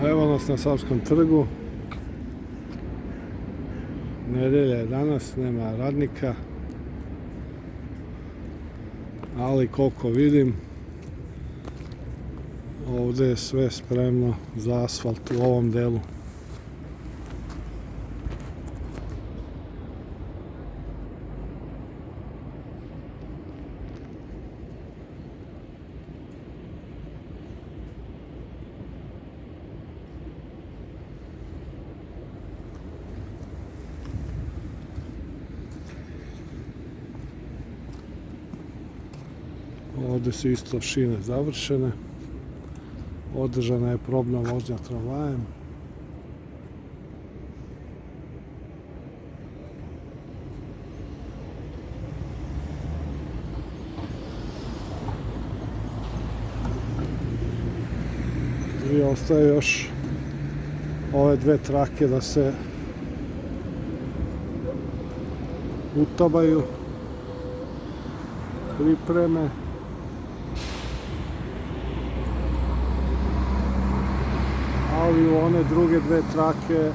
Evo nas na Savskom trgu. Nedelja je danas, nema radnika. Ali koliko vidim, ovdje je sve spremno za asfalt u ovom delu. Ovdje su isto šine završene. Održana je probna vožnja tramvajem. I ostaje još ove dve trake da se utabaju, pripreme. Ali u one druge dve trake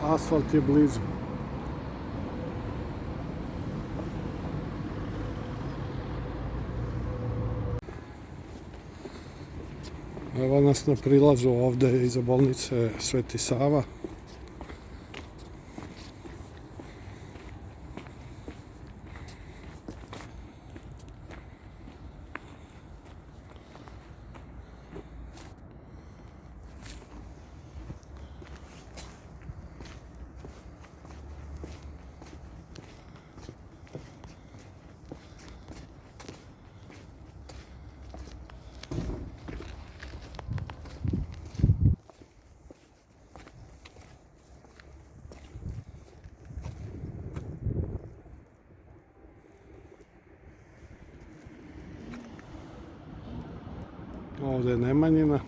asfalt je blizu. Evo nas na prilazu ovdje iza bolnice Sveti Sava. Ovdje je Nemanjina.